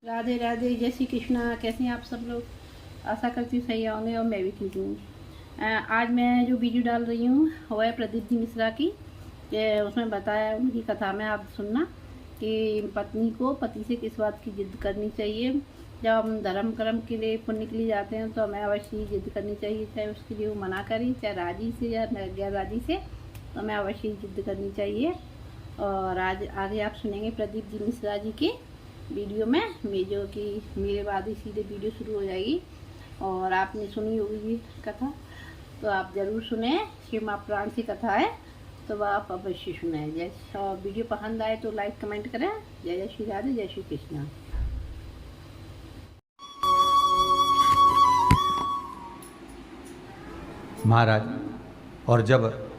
राधे राधे, जय श्री कृष्णा। कैसे हैं आप सब लोग? आशा करती हूँ सही होंगे और मैं भी ठीक हूँ। आज मैं जो वीडियो डाल रही हूँ वह है प्रदीप जी मिश्रा की। उसमें बताया उनकी कथा में आप सुनना कि पत्नी को पति से किस बात की जिद करनी चाहिए। जब हम धर्म कर्म के लिए पुण्य के लिए जाते हैं तो हमें अवश्य ही जिद करनी चाहिए, चाहे उसके लिए वो मना करें, चाहे राजी से या गैर राजी से, तो हमें अवश्य ही जिद करनी चाहिए। और आज आगे आप सुनेंगे प्रदीप जी मिश्रा जी की वीडियो में, जो कि मेरे बाद ही सीधे वीडियो शुरू हो जाएगी। और आपने सुनी होगी ये कथा तो आप ज़रूर सुने। शिव महापुराण की कथा है तो वह आप अवश्य सुने। जय, और वीडियो पसंद आए तो लाइक कमेंट करें। जय जय श्री राधे, जय श्री कृष्णा। महाराज, और जब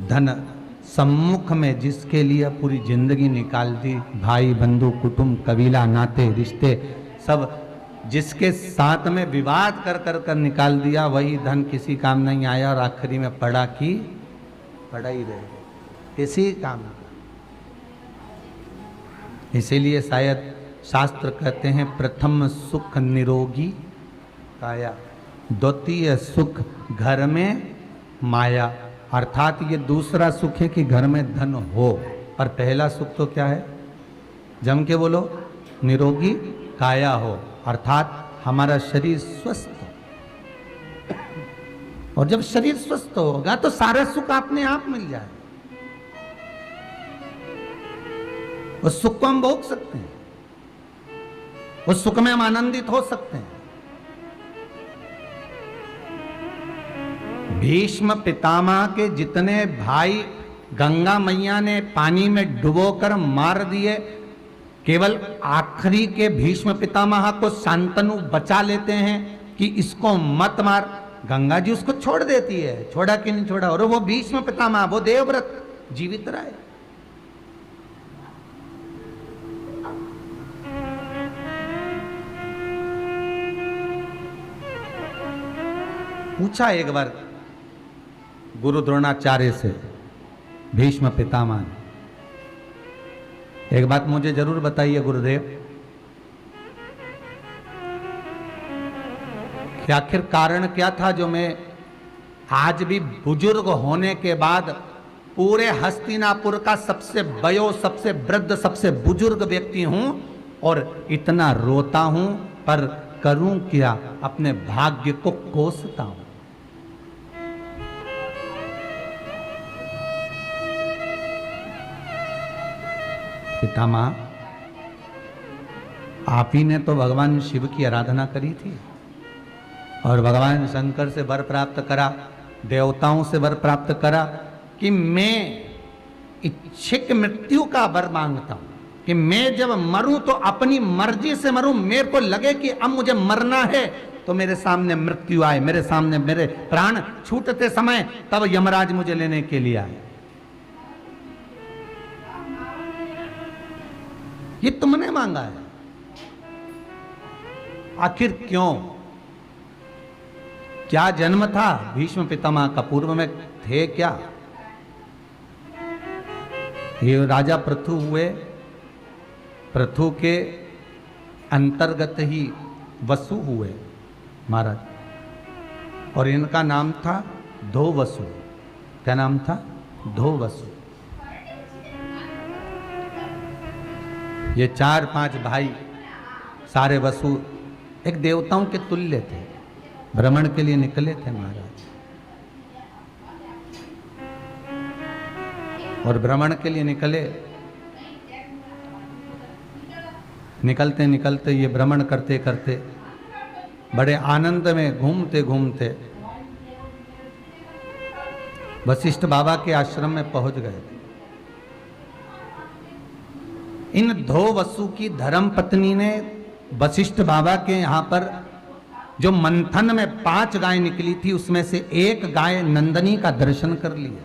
धन सम्मुख में जिसके लिए पूरी जिंदगी निकाल दी, भाई बंधु कुटुंब कबीला नाते रिश्ते सब जिसके साथ में विवाद कर कर कर निकाल दिया, वही धन किसी काम नहीं आया और आखिरी में पड़ा ही रहे, किसी काम का। इसीलिए शायद शास्त्र कहते हैं प्रथम सुख निरोगी काया, द्वितीय सुख घर में माया। अर्थात ये दूसरा सुख है कि घर में धन हो, पर पहला सुख तो क्या है? जम के बोलो, निरोगी काया हो, अर्थात हमारा शरीर स्वस्थ हो। और जब शरीर स्वस्थ होगा तो सारा सुख अपने आप मिल जाए। उस सुख को हम भोग सकते हैं, उस सुख में हम आनंदित हो सकते हैं। भीष्म पितामह के जितने भाई गंगा मैया ने पानी में डुबोकर मार दिए, केवल आखिरी के भीष्म पितामह को शांतनु बचा लेते हैं कि इसको मत मार। गंगा जी उसको छोड़ देती है, छोड़ा कि नहीं छोड़ा, और वो भीष्म पितामह, वो देवव्रत जीवित रहे। पूछा एक बार गुरु द्रोणाचार्य से भीष्म पितामह ने, एक बात मुझे जरूर बताइए गुरुदेव, कि आखिर कारण क्या था जो मैं आज भी बुजुर्ग होने के बाद पूरे हस्तिनापुर का सबसे सबसे वृद्ध सबसे बुजुर्ग व्यक्ति हूं और इतना रोता हूं, पर करूं क्या? अपने भाग्य को कोसता हूं। पितामह, आप ही ने तो भगवान शिव की आराधना करी थी और भगवान शंकर से वर प्राप्त करा, देवताओं से वर प्राप्त करा कि मैं इच्छिक मृत्यु का वर मांगता हूं, कि मैं जब मरूं तो अपनी मर्जी से मरूं। मेरे को लगे कि अब मुझे मरना है तो मेरे सामने मृत्यु आए, मेरे सामने मेरे प्राण छूटते समय तब यमराज मुझे लेने के लिए आए। ये तुमने मांगा है, आखिर क्यों? क्या जन्म था भीष्म पितामह का? पूर्व में थे क्या? ये राजा पृथु हुए, पृथु के अंतर्गत ही वसु हुए महाराज, और इनका नाम था धो वसु। क्या नाम था? धो वसु। ये 4-5 भाई सारे वसु एक देवताओं के तुल्य थे, भ्रमण के लिए निकले थे महाराज। और भ्रमण के लिए निकलते निकलते ये भ्रमण करते करते बड़े आनंद में घूमते घूमते वशिष्ठ बाबा के आश्रम में पहुंच गए थे। इन धो वसु की धर्म पत्नी ने वशिष्ठ बाबा के यहाँ पर जो मंथन में 5 गाय निकली थी उसमें से एक गाय नंदनी का दर्शन कर लिया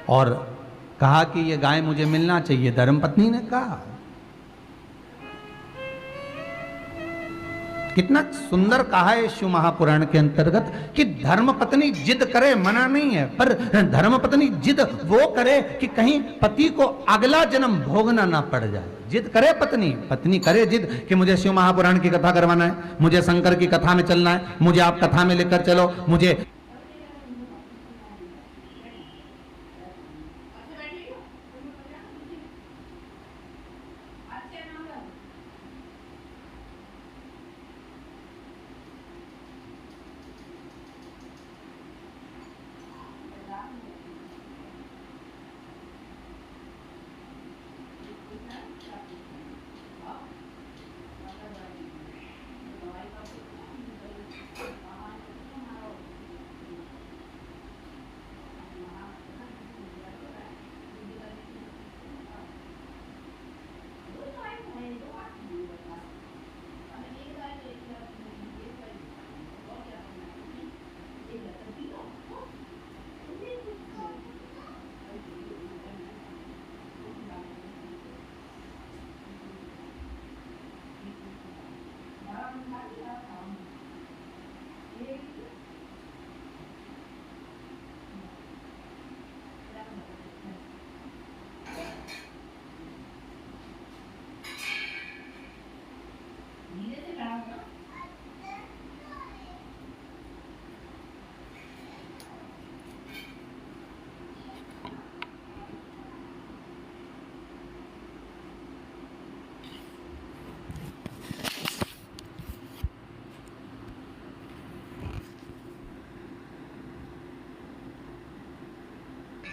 और कहा कि ये गाय मुझे मिलना चाहिए। धर्म पत्नी ने कहा कितना सुंदर कहा है शिव महापुराण के अंतर्गत कि धर्म पत्नी जिद करे, मना नहीं है, पर धर्म पत्नी जिद वो करे कि कहीं पति को अगला जन्म भोगना ना पड़ जाए। जिद करे पत्नी, पत्नी करे जिद कि मुझे शिव महापुराण की कथा करवाना है, मुझे शंकर की कथा में चलना है, मुझे आप कथा में लेकर चलो, मुझे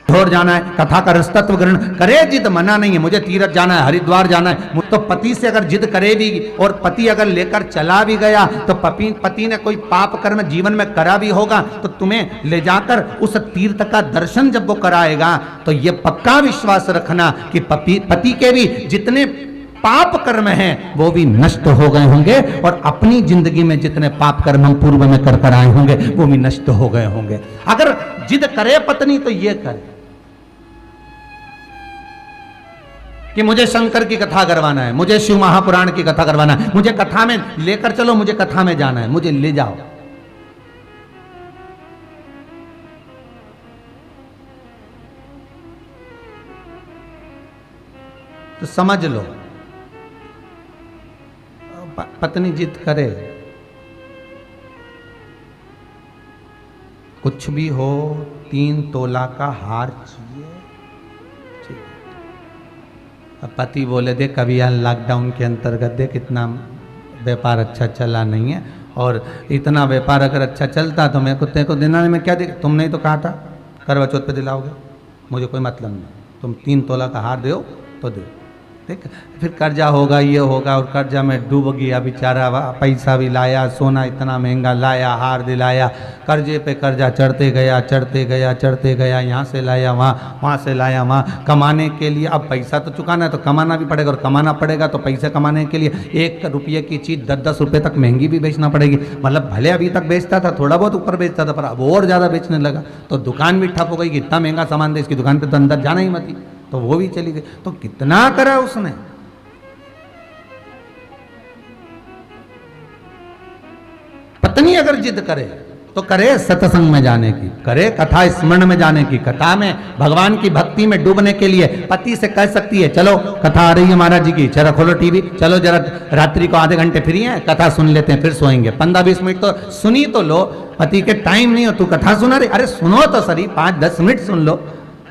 और जाना है, कथा का रसतत्व ग्रहण करे जिद, मना नहीं है, मुझे तीर्थ जाना है, हरिद्वार जाना है, तो पति से अगर जिद करे भी और पति अगर लेकर चला भी गया तो पति ने कोई पाप कर्म जीवन में करा भी होगा तो तुम्हें ले जाकर उस तीर्थ का दर्शन जब वो कराएगा तो ये पक्का विश्वास रखना कि पति के भी जितने पाप कर्म हैं वो भी नष्ट हो गए होंगे और अपनी जिंदगी में जितने पाप कर्म हम पूर्व में कर आए होंगे वो भी नष्ट हो गए होंगे। अगर जिद करे पत्नी तो ये करे कि मुझे शंकर की कथा करवाना है, मुझे शिव महापुराण की कथा करवाना है, मुझे कथा में लेकर चलो, मुझे कथा में जाना है, मुझे ले जाओ। तो समझ लो पत्नी जिद करे, कुछ भी हो 3 तोला का हार चाहिए, पति बोले देख कभी यार लॉकडाउन के अंतर्गत देख इतना व्यापार अच्छा चला नहीं है और इतना व्यापार अगर अच्छा चलता तो मैं कुत्ते को दिलाने में क्या देख, तुमने ही तो कहा था करवा चौथ पे दिलाओगे, मुझे कोई मतलब नहीं, तुम 3 तोला का हार दो तो दो। देख फिर कर्जा होगा, ये होगा, और कर्जा में डूब गया बेचारा, पैसा भी लाया, सोना इतना महंगा लाया, हार दिलाया, कर्जे पे कर्जा चढ़ते गया चढ़ते गया चढ़ते गया, यहाँ से लाया वहाँ से लाया वहाँ, कमाने के लिए अब पैसा तो चुकाना है तो कमाना भी पड़ेगा, और कमाना पड़ेगा तो पैसे कमाने के लिए 1 रुपये की चीज़ 10-10 रुपये तक महंगी भी बेचना पड़ेगी। मतलब भले अभी तक बेचता था, थोड़ा बहुत ऊपर बेचता था, पर अब और ज़्यादा बेचने लगा तो दुकान भी ठप हो गई कि इतना महंगा सामान दे, इसकी दुकान पर तो अंदर जाना ही मत, तो वो भी चली गई। तो कितना करा उसने। पत्नी अगर जिद करे तो करे सत्संग में जाने की, करे कथा स्मरण में जाने की, कथा में भगवान की भक्ति में डूबने के लिए पति से कह सकती है चलो कथा आ रही है महाराज जी की, जरा खोलो टीवी, चलो जरा रात्रि को आधे घंटे फ्री है, कथा सुन लेते हैं, फिर सोएंगे, 15-20 मिनट तो सुनी तो लो। पति के टाइम नहीं हो, तू कथा सुना रही, अरे सुनो तो सही, 5-10 मिनट सुन लो,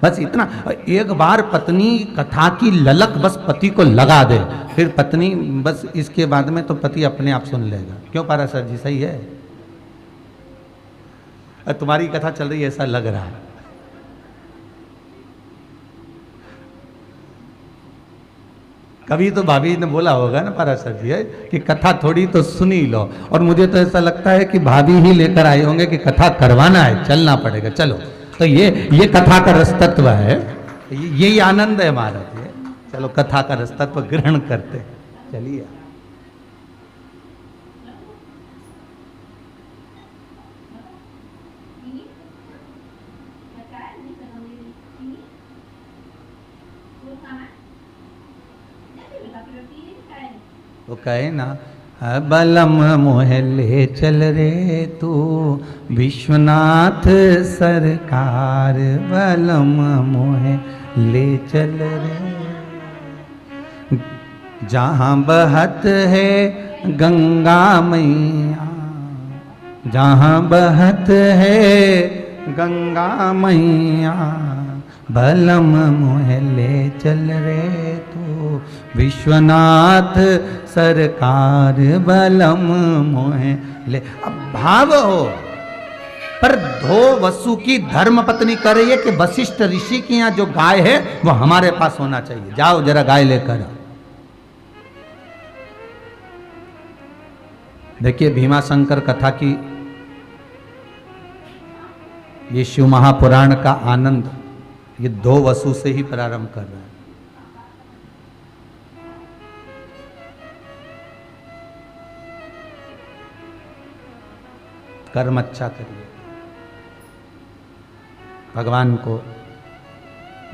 बस इतना। एक बार पत्नी कथा की ललक बस पति को लगा दे, फिर पत्नी बस इसके बाद में तो पति अपने आप सुन लेगा। क्यों पारा सर जी सही है? तुम्हारी कथा चल रही है ऐसा लग रहा है। कभी तो भाभी ने बोला होगा ना पारा सर जी कि कथा थोड़ी तो सुनी लो, और मुझे तो ऐसा लगता है कि भाभी ही लेकर आए होंगे कि कथा करवाना है, चलना पड़ेगा, चलो। तो ये कथा का रसतत्व है, यही आनंद है हमारा। चलो कथा का रसतत्व ग्रहण करते, चलिए। वो कहे ना बलम मोहे ले चल रे तू विश्वनाथ सरकार, बलम मोहे ले चल रे। जहाँ बहत है गंगा मैया, जहाँ बहत है गंगा मैया, बलम मोहे ले चल रे तू विश्वनाथ सरकार, बलम मोहे ले। अब भाव हो, पर धो वसु की धर्म पत्नी कर रही है कि वशिष्ठ ऋषि के यहाँ जो गाय है वो हमारे पास होना चाहिए, जाओ जरा गाय लेकर। देखिए भीमाशंकर कथा की ये शिव महापुराण का आनंद ये दो वसु से ही प्रारंभ कर रहे हैं। कर्म अच्छा करिए, भगवान को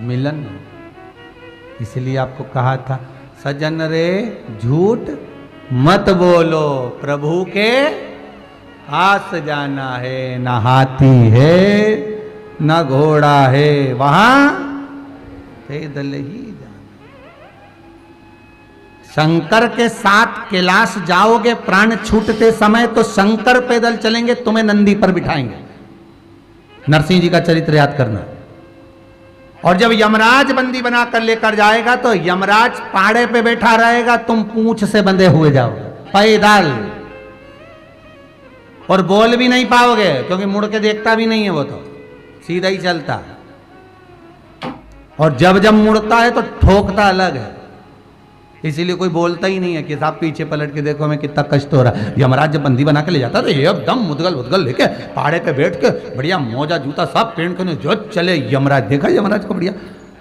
मिलन हो। इसलिए आपको कहा था सजन रे झूठ मत बोलो, प्रभु के पास जाना है, न हाथी है न घोड़ा है, वहां पैदल ही जाना। शंकर के साथ कैलाश जाओगे प्राण छूटते समय तो शंकर पैदल चलेंगे, तुम्हें नंदी पर बिठाएंगे। नरसिंह जी का चरित्र याद करना। और जब यमराज बंदी बनाकर लेकर जाएगा तो यमराज पाड़े पे बैठा रहेगा, तुम पूंछ से बंधे हुए जाओगे पैदल, और बोल भी नहीं पाओगे क्योंकि मुड़ के देखता भी नहीं है, वो तो सीधा ही चलता है। और जब जब मुड़ता है तो ठोकता अलग है, इसीलिए कोई बोलता ही नहीं है कि साहब पीछे पलट के देखो हमें कितना कष्ट हो रहा है। यमराज जब बंदी बना के ले जाता तो एकदम मुदगल मुदगल लेके पहाड़े पे बैठ के बढ़िया मोजा जूता सब पहन के जो चले यमराज। देखा यमराज को बढ़िया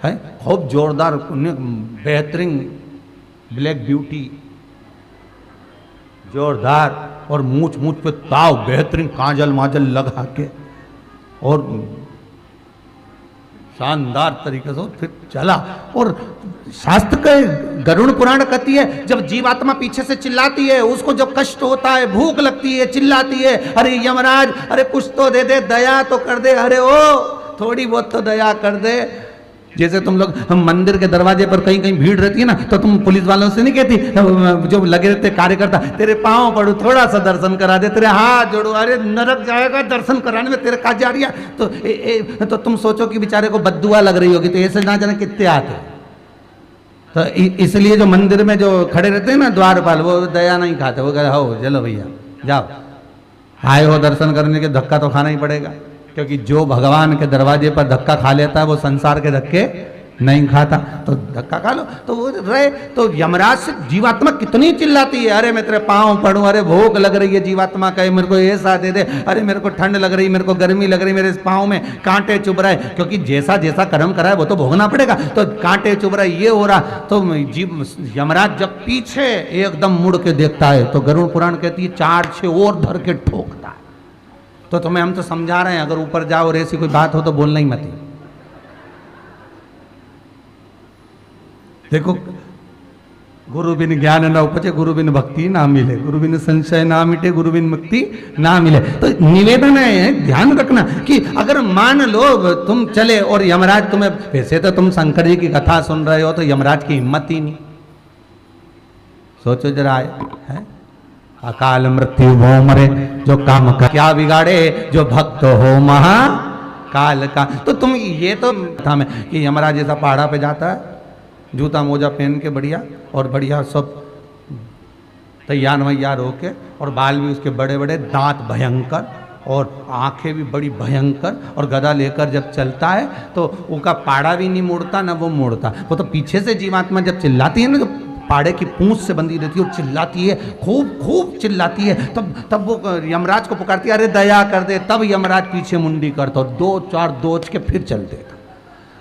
है, खूब जोरदार बेहतरीन ब्लैक ब्यूटी जोरदार, और मूछ मूछ पे ताव बेहतरीन काजल माजल लगा के और शानदार तरीके से फिर चला। और शास्त्र के गरुड़ पुराण कहती है जब जीवात्मा पीछे से चिल्लाती है, उसको जब कष्ट होता है, भूख लगती है, चिल्लाती है, अरे यमराज अरे कुछ तो दे दे, दया तो कर दे, अरे ओ थोड़ी बहुत तो दया कर दे। जैसे तुम लोग हम मंदिर के दरवाजे पर कहीं कहीं भीड़ रहती है ना, तो तुम पुलिस वालों से नहीं कहती, जो लगे रहते कार्यकर्ता, तेरे पाँव पड़ू थोड़ा सा दर्शन करा दे, तेरे हाथ जोड़ो, अरे नरक जाएगा दर्शन कराने में, तेरे काज जा रही है तो तुम सोचो कि बेचारे को बद्दुआ लग रही होगी, तो ऐसे ना जाने कितने आते। तो इसलिए जो मंदिर में जो खड़े रहते हैं ना द्वारपाल, वो दया नहीं खाते, वो कहते हो चलो भैया जाओ, आए हो दर्शन करने के, धक्का तो खाना ही पड़ेगा, क्योंकि जो भगवान के दरवाजे पर धक्का खा लेता है वो संसार के धक्के नहीं खाता। तो धक्का खा लो तो वो रहे। तो यमराज से जीवात्मा कितनी चिल्लाती है, अरे मैं तेरे पाँव पड़ूं, अरे भूख लग रही है, जीवात्मा कहे मेरे को ऐसा दे दे, अरे मेरे को ठंड लग रही, मेरे को गर्मी लग रही, मेरे पाँव में कांटे चुभ रहा है, क्योंकि जैसा जैसा कर्म करा है वो तो भोगना पड़ेगा। तो कांटे चुभ रहा है, ये हो रहा, तो यमराज जब पीछे एकदम मुड़ के देखता है तो गरुड़ पुराण कहती है 4-6 और धर के ठोकता है। तो तुम्हें हम तो समझा रहे हैं, अगर ऊपर जाओ और ऐसी कोई बात हो तो बोलना ही मत। देखो गुरु बिन ज्ञान न उपजे, गुरु बिन भक्ति ना मिले, गुरु बिन संशय ना मिटे, गुरु बिन मुक्ति ना मिले। तो निवेदन है, ध्यान रखना कि अगर मान लो तुम चले और यमराज तुम्हें, वैसे तो तुम शंकर जी की कथा सुन रहे हो तो यमराज की हिम्मत ही नहीं। सोचो जरा, है अकाल मृत्यु भो मरे, जो काम का क्या बिगाड़े, जो भक्त हो महा काल का। तो तुम ये तो था में कि यमराज जैसा पहाड़ा पे जाता है, जूता मोजा पहन के बढ़िया, और बढ़िया सब तैयार वैयार होके, और बाल भी उसके बड़े बड़े, दांत भयंकर, और आंखें भी बड़ी भयंकर, और गदा लेकर जब चलता है तो उनका पाड़ा भी नहीं मुड़ता ना वो मुड़ता। वो तो पीछे से जीवात्मा जब चिल्लाती है ना, तो पाड़े की पूंछ से बंधी रहती है और चिल्लाती है, खूब खूब चिल्लाती है, तब वो यमराज को पुकारती है, अरे दया कर दे। तब यमराज पीछे मुंडी करता और 2-4 दोच के फिर चल देता।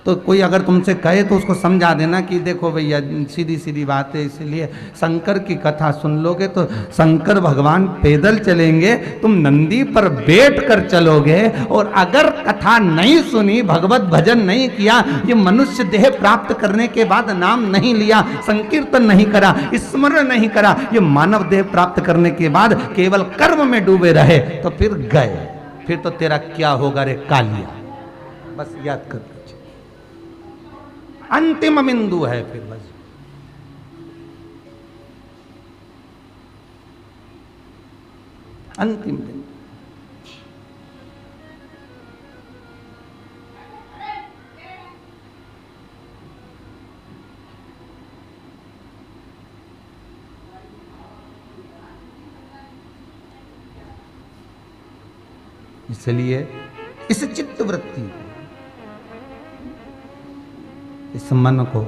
तो कोई अगर तुमसे कहे तो उसको समझा देना कि देखो भैया सीधी सीधी बात है, इसलिए शंकर की कथा सुन लोगे तो शंकर भगवान पैदल चलेंगे, तुम नंदी पर बैठ कर चलोगे। और अगर कथा नहीं सुनी, भगवत भजन नहीं किया, ये मनुष्य देह प्राप्त करने के बाद नाम नहीं लिया, संकीर्तन नहीं करा, स्मरण नहीं करा, ये मानव देह प्राप्त करने के बाद केवल कर्म में डूबे रहे, तो फिर गए, फिर तो तेरा क्या होगा रे कालिया। बस याद कर, अंतिम बिंदु है फिर बस। अंतिम बिंदु। इसलिए इस चित्त वृत्ति को, इस मन को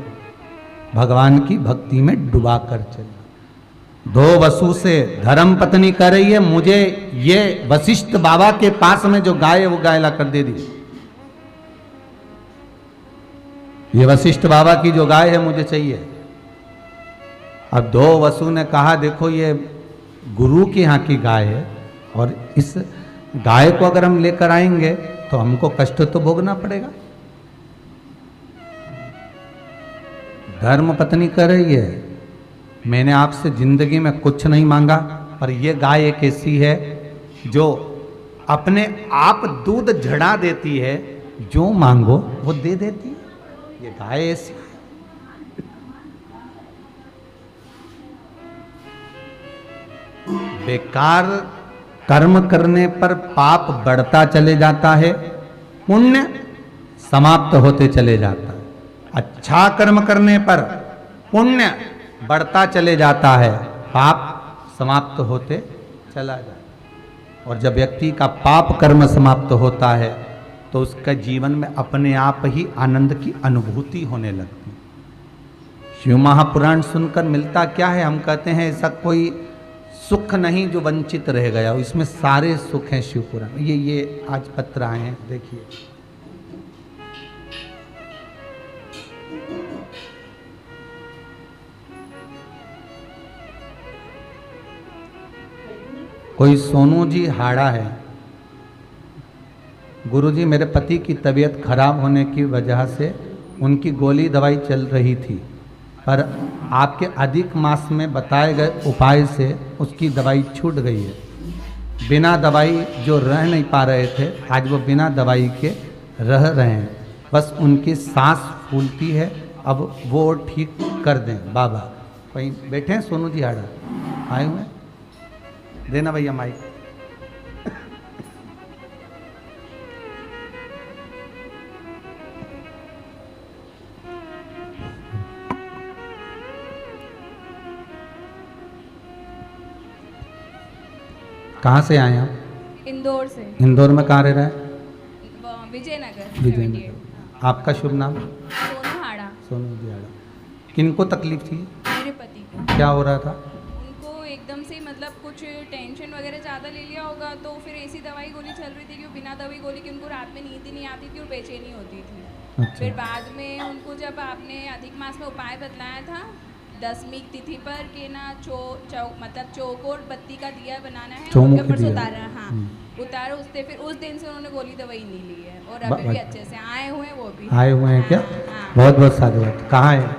भगवान की भक्ति में डुबा कर चलना। 2 वसु से धर्म पत्नी कह रही है, मुझे ये वशिष्ठ बाबा के पास में जो गाय है वो गाय ला कर दे दी। ये वशिष्ठ बाबा की जो गाय है मुझे चाहिए। अब 2 वसु ने कहा देखो ये गुरु के यहाँ की गाय है और इस गाय को अगर हम लेकर आएंगे तो हमको कष्ट तो भोगना पड़ेगा। धर्म पत्नी कह रही है, मैंने आपसे जिंदगी में कुछ नहीं मांगा, पर यह गाय एक ऐसी है जो अपने आप दूध झड़ा देती है, जो मांगो वो दे देती है। ये गाय ऐसी है। बेकार कर्म करने पर पाप बढ़ता चले जाता है, पुण्य समाप्त होते चले जाता है। अच्छा कर्म करने पर पुण्य बढ़ता चले जाता है, पाप समाप्त होते चला जाता है। और जब व्यक्ति का पाप कर्म समाप्त होता है तो उसका जीवन में अपने आप ही आनंद की अनुभूति होने लगती है। शिव महापुराण सुनकर मिलता क्या है? हम कहते हैं ऐसा कोई सुख नहीं जो वंचित रह गया, इसमें सारे सुख हैं शिव पुराण। ये आज पत्र आए हैं, देखिए। कोई सोनू जी हाड़ा है, गुरुजी मेरे पति की तबीयत खराब होने की वजह से उनकी गोली दवाई चल रही थी, पर आपके अधिक मास में बताए गए उपाय से उसकी दवाई छूट गई है। बिना दवाई जो रह नहीं पा रहे थे, आज वो बिना दवाई के रह रहे हैं। बस उनकी सांस फूलती है, अब वो ठीक कर दें बाबा। वहीं बैठे हैं सोनू जी हाड़ा, आए हुए हैं, देना भैया माइक। कहाँ से आए आप? इंदौर से। इंदौर में कहाँ रह रहे हैं? विजयनगर। विजयनगर। आपका शुभ नाम? सोनू हाड़ा। सोनू जी हाड़ा। किनको तकलीफ थी? मेरे पति को। क्या हो रहा था? उनको एकदम से मतलब कुछ टेंशन वगैरह ज़्यादा ले लिया होगा, तो फिर ऐसी दवाई गोली चल रही थी कि बिना दवाई गोली की उनको रात में नींद ही नहीं आती थी और बेचैनी होती थी। अच्छा। फिर बाद में उनको जब आपने अधिक मास में उपाय बतलाया था 10वीं तिथि पर कि ना मतलब चौकोर बत्ती का दिया बनाना है, उनके ऊपर से उतारा। हाँ, उतारो उससे फिर उस दिन से उन्होंने गोली दवाई नहीं ली है और अभी भी अच्छे से आए हुए हैं। वो भी आए हुए हैं क्या? हाँ। बहुत बहुत साधुवाद। कहाँ है?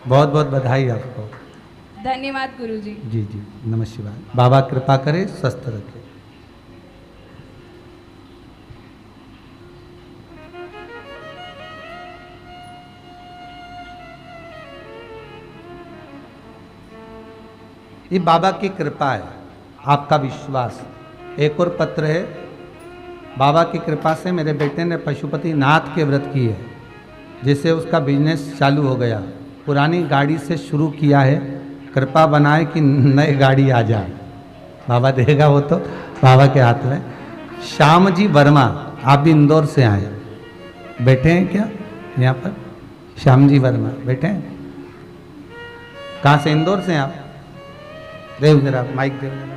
बहुत बहुत बधाई आपको। धन्यवाद गुरुजी। जी जी, नमः शिवाय। बाबा कृपा करे, स्वस्थ रखे। ये बाबा की कृपा है, आपका विश्वास। एक और पत्र है, बाबा की कृपा से मेरे बेटे ने पशुपति नाथ के व्रत किए, जिससे उसका बिजनेस चालू हो गया। पुरानी गाड़ी से शुरू किया है, कृपा बनाए कि नई गाड़ी आ जाए। बाबा देगा वो तो बाबा के हाथ में। श्याम जी वर्मा, आप भी इंदौर से आए, बैठे हैं क्या यहाँ पर? श्याम जी वर्मा बैठे हैं। कहाँ से? इंदौर से आप? देव जरा माइक देव जरा।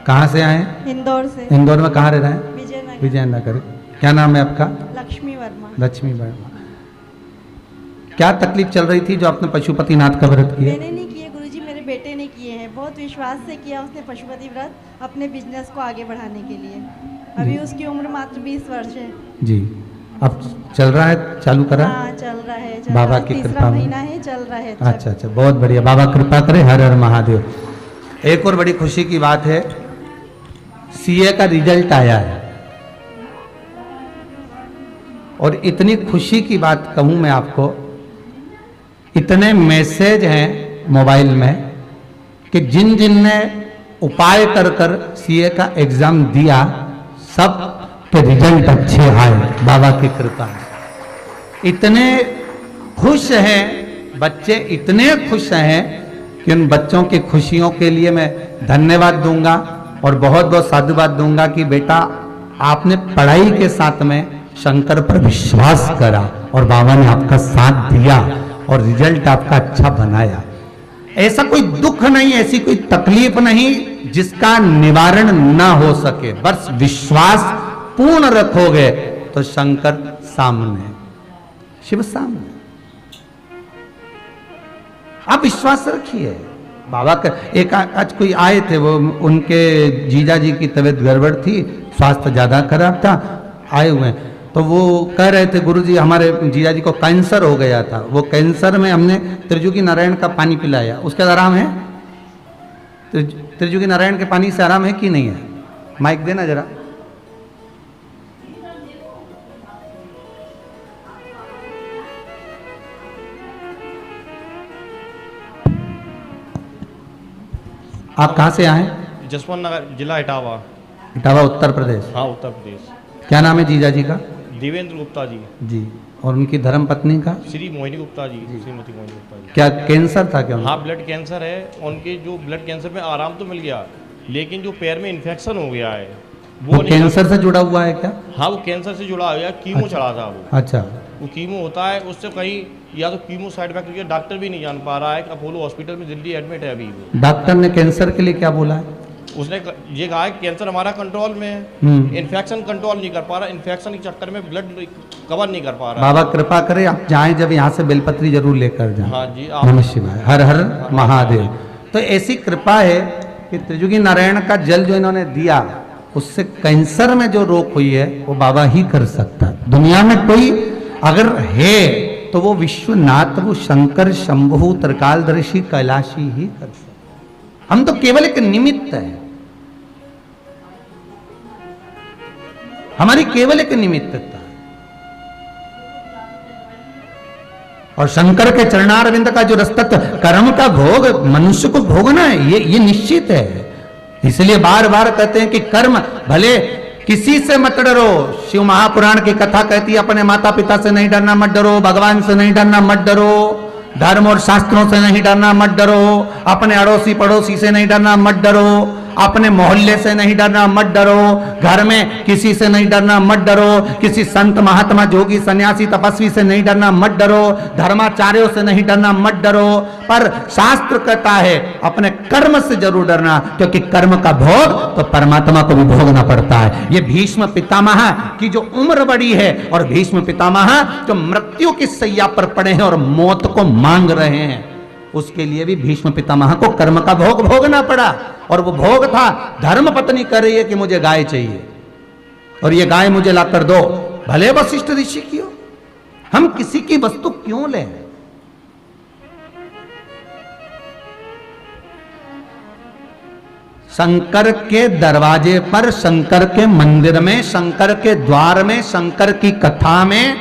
कहाँ से आए हैं? इंदौर से। इंदौर में कहाँ रह रहे हैं? विजयनगर। विजयनगर। क्या नाम है आपका? लक्ष्मी वर्मा। लक्ष्मी वर्मा। क्या तकलीफ चल रही थी जो आपने पशुपतिनाथ का व्रत किया? मैंने नहीं किए गुरुजी, मेरे बेटे ने किए हैं। बहुत विश्वास से किया उसने पशुपति व्रत अपने बिजनेस को आगे बढ़ाने के लिए। अभी उसकी उम्र मात्र 20 वर्ष है जी। अब चल रहा है, चालू करा? हाँ चल रहा है, बाबा की तीसरा कृपा में। महीना है, चल रहा है। अच्छा अच्छा, बहुत बढ़िया, बाबा कृपा करे। हर हर महादेव। एक और बड़ी खुशी की बात है, सीए का रिजल्ट आया है और इतनी खुशी की बात कहूं मैं आपको, इतने मैसेज हैं मोबाइल में कि जिन जिन ने उपाय कर कर सीए का एग्जाम दिया सब के रिजल्ट अच्छे आए, बाबा की कृपा है। इतने खुश हैं बच्चे, इतने खुश हैं कि उन बच्चों की खुशियों के लिए मैं धन्यवाद दूंगा और बहुत बहुत साधुवाद दूंगा कि बेटा आपने पढ़ाई के साथ में शंकर पर विश्वास करा और बाबा ने आपका साथ दिया और रिजल्ट आपका अच्छा बनाया। ऐसा कोई दुख नहीं, ऐसी कोई तकलीफ नहीं जिसका निवारण ना हो सके। बस विश्वास पूर्ण रखोगे तो शंकर सामने, शिव सामने। आप विश्वास रखिए। बाबा का एक आज कोई आए थे, वो उनके जीजा जी की तबीयत गड़बड़ थी, स्वास्थ्य ज्यादा खराब था, आए हुए हैं। तो वो कह रहे थे गुरुजी हमारे जीजा जी को कैंसर हो गया था, वो कैंसर में हमने त्रिजुगी नारायण का पानी पिलाया, उसके आराम है? त्रिजुगी नारायण के पानी से आराम है कि नहीं है? माइक देना जरा। आप कहाँ से आए? जसवंत नगर, जिला इटावा। इटावा उत्तर प्रदेश। हाँ उत्तर प्रदेश। क्या नाम है जीजा जी का? देवेंद्र गुप्ता जी। जी। और उनकी धर्म पत्नी का? श्री मोहिनी गुप्ता जी, श्रीमती मोहिनी गुप्ता जी। क्या कैंसर था क्या? हाँ ब्लड कैंसर है। उनके जो ब्लड कैंसर में आराम तो मिल गया, लेकिन जो पैर में इन्फेक्शन हो गया है वो कैंसर से जुड़ा हुआ है क्या? हाँ वो कैंसर से जुड़ा हुआ, कीमो चढ़ा था वो। अच्छा। वो कीमो होता है, उससे कहीं या तो कीमो साइड इफेक्ट, डॉक्टर भी नहीं जान पा रहा है। अपोलो हॉस्पिटल में दिल्ली एडमिट है अभी वो। डॉक्टर ने कैंसर के लिए क्या बोला है? उसने ये कहा है कैंसर हमारा कंट्रोल में है, इन्फेक्शन कंट्रोल नहीं कर पा रहा, इन्फेक्शन के चक्कर में ब्लड कवर नहीं कर पा रहा। बाबा कृपा करे आप जाएं, जब यहाँ से बेलपत्री जरूर लेकर जाएं। हाँ जी। नमः शिवाय, हर हर महादेव। तो ऐसी कृपा है कि त्रिजुगी नारायण का जल जो इन्होंने दिया, उससे कैंसर में जो रोग हुई है वो बाबा ही कर सकता है। दुनिया में कोई अगर है तो वो विश्वनाथ, वो शंकर, शंभु, त्रिकालदर्शी, कैलाशी ही कर सकता। हम तो केवल एक निमित्त है, हमारी केवल एक निमित्तता। और शंकर के चरणारविंद का जो रसतत्व, कर्म का भोग मनुष्य को भोगना है, ये निश्चित है। इसलिए बार बार कहते हैं कि कर्म भले किसी से मत डरो। शिव महापुराण की कथा कहती है अपने माता पिता से नहीं डरना, मत डरो। भगवान से नहीं डरना, मत डरो। धर्म और शास्त्रों से नहीं डरना, मत डरो। अपने अड़ोसी पड़ोसी से नहीं डरना, मत डरो। अपने मोहल्ले से नहीं डरना, मत डरो। घर में किसी से नहीं डरना, मत डरो। किसी संत महात्मा जोगी सन्यासी तपस्वी से नहीं डरना, मत डरो। धर्माचार्यों से नहीं डरना, मत डरो। पर शास्त्र कहता है अपने कर्म से जरूर डरना, क्योंकि कर्म का भोग तो परमात्मा को भी भोगना पड़ता है। ये भीष्म पितामह की जो उम्र बड़ी है और भीष्म पितामह जो मृत्यु की सैया पर पड़े हैं और मौत को मांग रहे हैं, उसके लिए भी भीष्म पितामह को कर्म का भोग भोगना पड़ा। और वो भोग था, धर्म पत्नी कह रही है कि मुझे गाय चाहिए और ये गाय मुझे लाकर दो, भले वशिष्ठ ऋषि की हो। हम किसी की वस्तु क्यों लें? शंकर के दरवाजे पर, शंकर के मंदिर में, शंकर के द्वार में, शंकर की कथा में,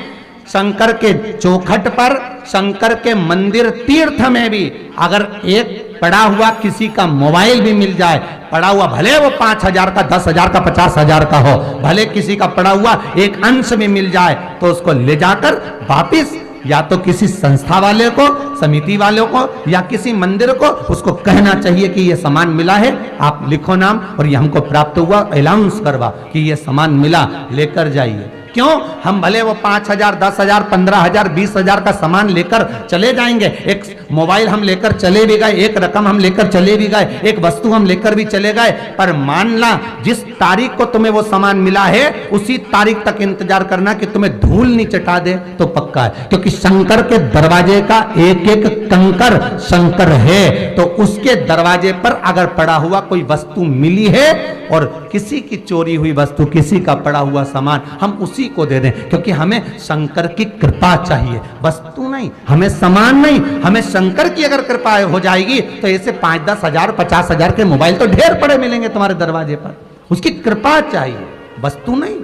शंकर के चौखट पर, शंकर के मंदिर तीर्थ में भी अगर एक पड़ा हुआ किसी का मोबाइल भी मिल जाए, पड़ा हुआ भले वो 5,000 का, 10,000 का, 50,000 का हो, भले किसी का पड़ा हुआ एक अंश भी मिल जाए, तो उसको ले जाकर वापिस या तो किसी संस्था वाले को, समिति वालों को या किसी मंदिर को उसको कहना चाहिए कि ये सामान मिला है, आप लिखो नाम और ये हमको प्राप्त हुआ, अनाउंस करवा कि ये सामान मिला, लेकर जाइए। क्यों? हम भले वो 5,000, 10,000, 15,000, 20,000 का सामान लेकर चले जाएंगे, एक मोबाइल हम लेकर चले भी गए, एक रकम हम लेकर चले भी गए, एक वस्तु हम लेकर भी चले गए, पर मानना जिस तारीख को तुम्हें वो सामान मिला है उसी तारीख तक इंतजार करना कि तुम्हें धूल नहीं चटा दे तो पक्का है। क्योंकि शंकर के दरवाजे का एक एक कंकर शंकर है, तो उसके दरवाजे पर अगर पड़ा हुआ कोई वस्तु मिली है और किसी की चोरी हुई वस्तु, किसी का पड़ा हुआ सामान, हम उसी को दे दें। क्योंकि हमें शंकर की कृपा चाहिए, वस्तु नहीं, हमें सामान नहीं। हमें शंकर की अगर कृपा हो जाएगी तो ऐसे 5, 10 हजार, 50 हजार के मोबाइल तो ढेर पड़े मिलेंगे तुम्हारे दरवाजे पर। उसकी कृपा चाहिए, वस्तु नहीं।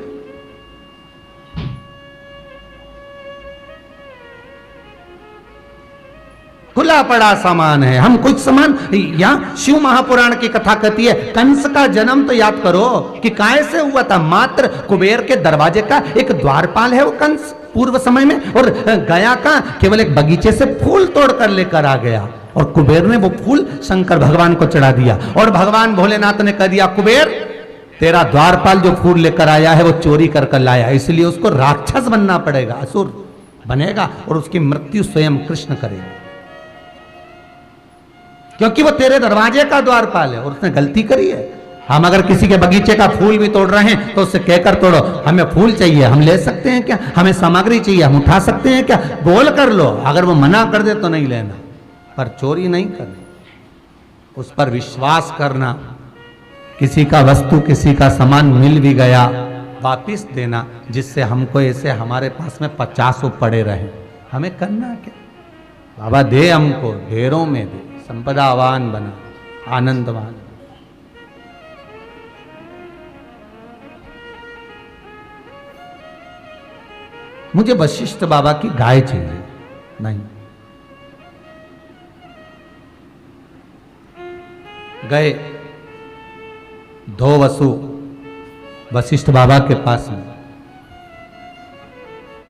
खुला पड़ा सामान है, हम कुछ सामान। यहां शिव महापुराण की कथा कहती है, कंस का जन्म तो याद करो कि काय से हुआ था। मात्र कुबेर के दरवाजे का एक द्वारपाल है वो कंस पूर्व समय में, और गया का केवल एक बगीचे से फूल तोड़ कर लेकर आ गया, और कुबेर ने वो फूल शंकर भगवान को चढ़ा दिया। और भगवान भोलेनाथ ने कह दिया, कुबेर तेरा द्वारपाल जो फूल लेकर आया है वो चोरी कर लाया, इसलिए उसको राक्षस बनना पड़ेगा, असुर बनेगा, और उसकी मृत्यु स्वयं कृष्ण करेगा, क्योंकि वो तेरे दरवाजे का द्वारपाल है और उसने गलती करी है। हम अगर किसी के बगीचे का फूल भी तोड़ रहे हैं तो उससे कहकर तोड़ो, हमें फूल चाहिए, हम ले सकते हैं क्या? हमें सामग्री चाहिए, हम उठा सकते हैं क्या? बोल कर लो। अगर वो मना कर दे तो नहीं लेना, पर चोरी नहीं करनी, उस पर विश्वास करना। किसी का वस्तु, किसी का सामान मिल भी गया, वापिस देना, जिससे हमको ऐसे हमारे पास में 50 पड़े रहे। हमें करना क्या? बाबा दे हमको, ढेरों में दे, संपदावान बना, आनंदवान। मुझे वशिष्ठ बाबा की गाय चाहिए, नहीं। गए 2 वसु वशिष्ठ बाबा के पास में,